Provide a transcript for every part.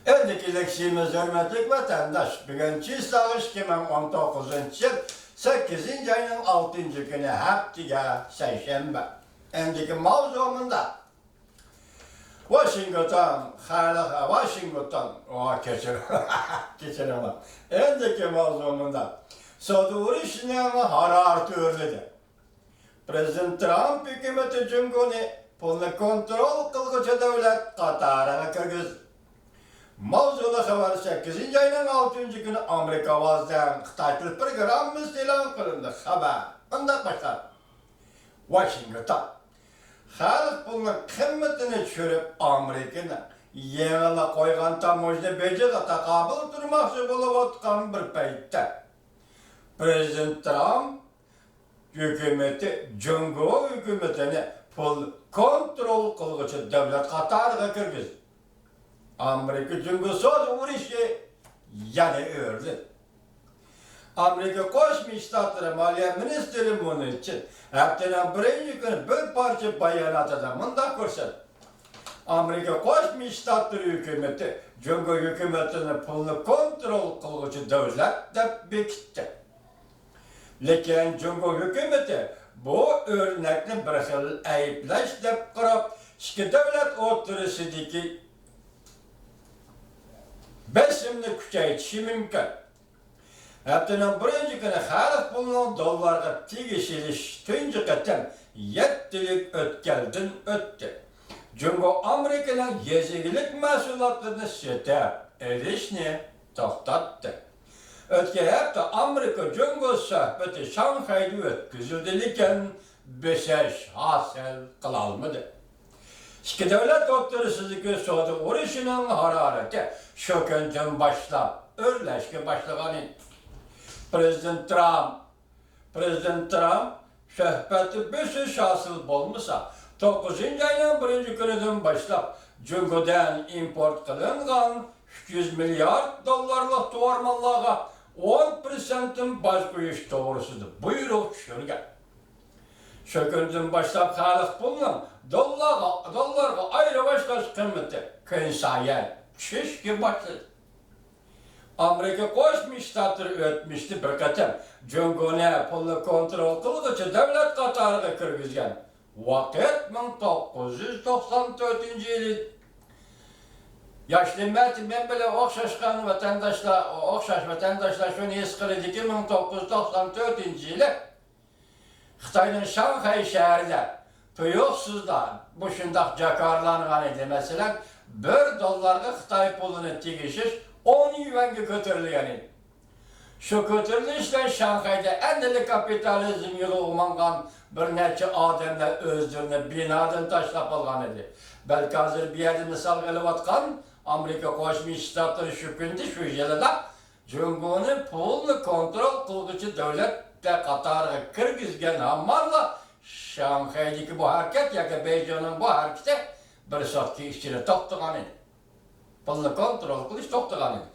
Öndeki leksimiz hürmetlik vatandaş. Bugün Çiğsağış 2019 yıl 8. ayının 6. günü haftiga Seyşembe. Öndeki mavzumunda Washington, geçelim. Öndeki mavzumunda Sodurishning hararati örledi. Prezident Trump hükümeti Cumhuriyeti pulni kontrol kılgıcı devlet Katar'a kirgizdi. Mavzulu haber 8. ayının 6. günü Amerika vazdan Xitay Til programımız e'lon qilindi. Haber bunday başlar. Washington xalq pulni qimmatini tushirib Amerikani yengila qo'ygan tamojda bejiga taqobil turmoqchi bo'layotgan bir paytda Prezident Trump hükümeti Cumhur hükümetini pul kontrol qilg'uchi davlat qatoriga kirgizdi. Amerika Cumhur so'z urishi yana o'rdi. Amerika Qo'shma Shtatlar Moliya ministri buning uchun haftaning birinchi kuni bir parcha bayonotida bunday ko'rsatdi. Amerika Qo'shma Shtatlar hukumati Cumhur hukumatini pulni kontrol qiluvchi davlat deb bekitdi. Lekin Cumhur hukumati bu o'rnakni bir xil ayblash deb qarab, ikki davlat o'rtasidagi besimni kuchaytirishi mumkin. Haftaning birinchi kuni xalq pulini dollarga tegishilish tunji qatam 7 yil o'tgandan o'tdi. Cumhur Amerikaning yezigilik mahsulotlarini sotib olishni to'xtatdi. O'tgan hafta Amerika Cumhur suhbati Shanxayda o'tkazildi, lekin beshash hosil qila olmadi. İki devlet o'rtasidagi savdo urushining harorati shu kundan boshlab o'rlashga boshlagan edi. Prezident Trump suhbati beshash hosil bo'lmasa, 9. ayning 1. kunidan boshlab Cumhurdan import qilingan 300 milliard dollarlik to'g'rimonlarga 10% boj qo'yish to'g'risida buyruq tushirgan. Shu kundan boshlab xalq pulning dollarga ayrı-başlash qiymati kun sayin tushishga boshladi. Amerika Qo'shma Shtatlar o'tmishda bir qatam Cumhurni pulni kontrol qiluvchi davlat qatoriga kirgizgan. Vaqt 1994-yil. Yaşlı men bilan o'xshash vatandaşlar shuni his qildiki 1994-yili Xitoyning Shanxay shahrida tuyuqsizlar bu shundoq jakarlangan edi. Masalan, $1 Xitoy pulini tegishish 10 yuanga ko'tarilgan edi. Shu ko'tarilishdan Shanxayda endili kapitalizm yo'li umangan bir necha odamlar o'zlarini binodan tashlab olgan edi. Balki hozir bu yerda misol qilayotgan Amerika Qo'shma Shtatlari shu kunda shu yilda Cumhurni pulni kontrol qiluvchi davlatlar qatoriga kirgizgan hammalar Shanxaydagi bu harakat yoki Beijingning bu harakati bir soatga ichida to'xtagan edi. Pulni kontrol qilish to'xtagan edi.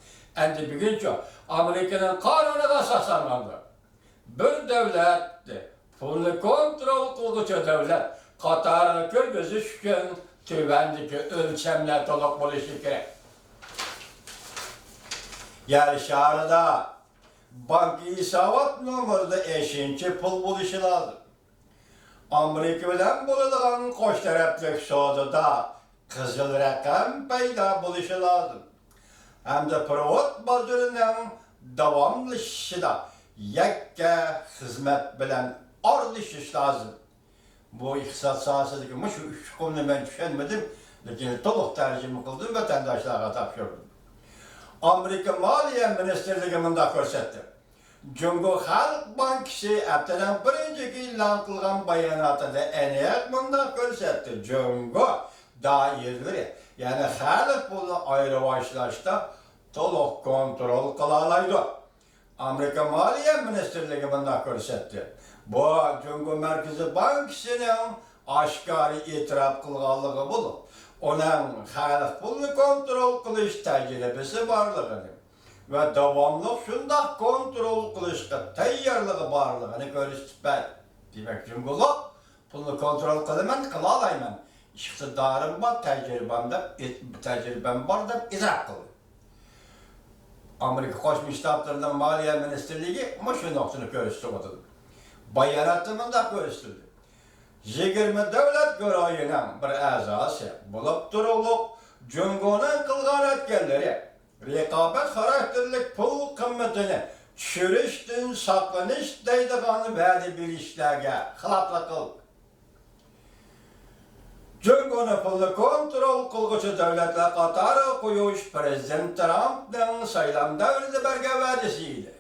Endi buguncha Amerikaning qonuniga asoslangan bir davlatni pulni kontrol qiluvchi davlat qatoriga kirgizish uchun tuvandagi o'lchamlar to'liq bo'lishi kerak. Yer shahrida bank hisobot nomerida 5 pul bo'lishi lozim. Amerika bilan bo'ladigan qo'sh taraflik savdoda qizil raqam paydo bo'lishi lozim. Hamda provod bozorining davomlashishida yakka xizmat bilan orlishish lozim. Bu iqtisod sohasidagi shu huquqni men tushunmadim, lekin to'liq tarjima qildim, vatandoshlarga topshirdim. Amerika Moliya ministrligi bunday ko'rsatdi. Cumhur Xalq Bankisi haftaning 1-kunida e'lon qilgan bayonotida aniq bunday ko'rsatdi. Cumhur doiralari, ya'ni xalq pulini ayrı-başlashda to'liq kontrol qila oladi. Amerika Moliya ministrligi bunday ko'rsatdi. Bu Cumhur Markaziy Bankisining oshkora e'tirof qilganligi bo'lib, uning xalq pulini kontrol qilish tajribasi borligini va davomli shunday kontrol qilishga tayyorligi borligini ko'rsatdi. Demak, Cumhur pulni kontrol qilaman, qila olmayman. İqtidorim bor, tajribam bor deb izoh qildi. Amerika Koşmuş Ştatları'nın Maliye Ministerliği şu noktasını gösterdi. Bayanatımında gösterdi. 20 devlet görevinin bir azası bulup durulup Cumhur'un kılgan etkenleri rekabet karakterlik pul kımmetini çürüştün saklanış deydiğini verdi bir işlerge hılapla kıl. Cumhur'un pulu kontrol kılgıcı devletler katarı koyuş Prezident Trump'ın saylamda öyle berge verdisiydi.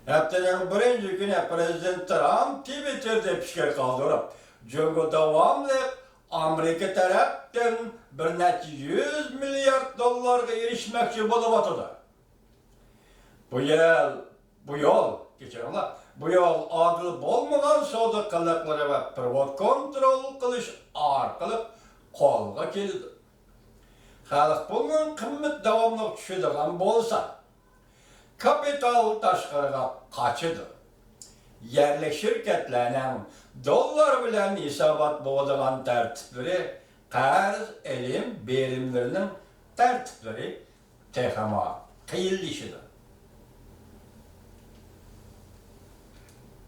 Haftanın birinci günü Prezident Trump Twitter'da fikir kaldırıp, Cumhur devamlı Amerika tarafından bir neçe 100 milyar dolarga erişmekçi bulup oturdu. Bu yol adil bolmagan soda kılıkları ve privat kontrol kılış arkalı kolga keldi. Halk bunun kımmet devamlı düşüdüğün bolsa, kapital taşqarıga kaçıdı. Yerli şirketlerinin dolar bilen isabat boğduğun tertipleri, qarz elim berimlerinin tertipleri tehama kıyıldışıdı.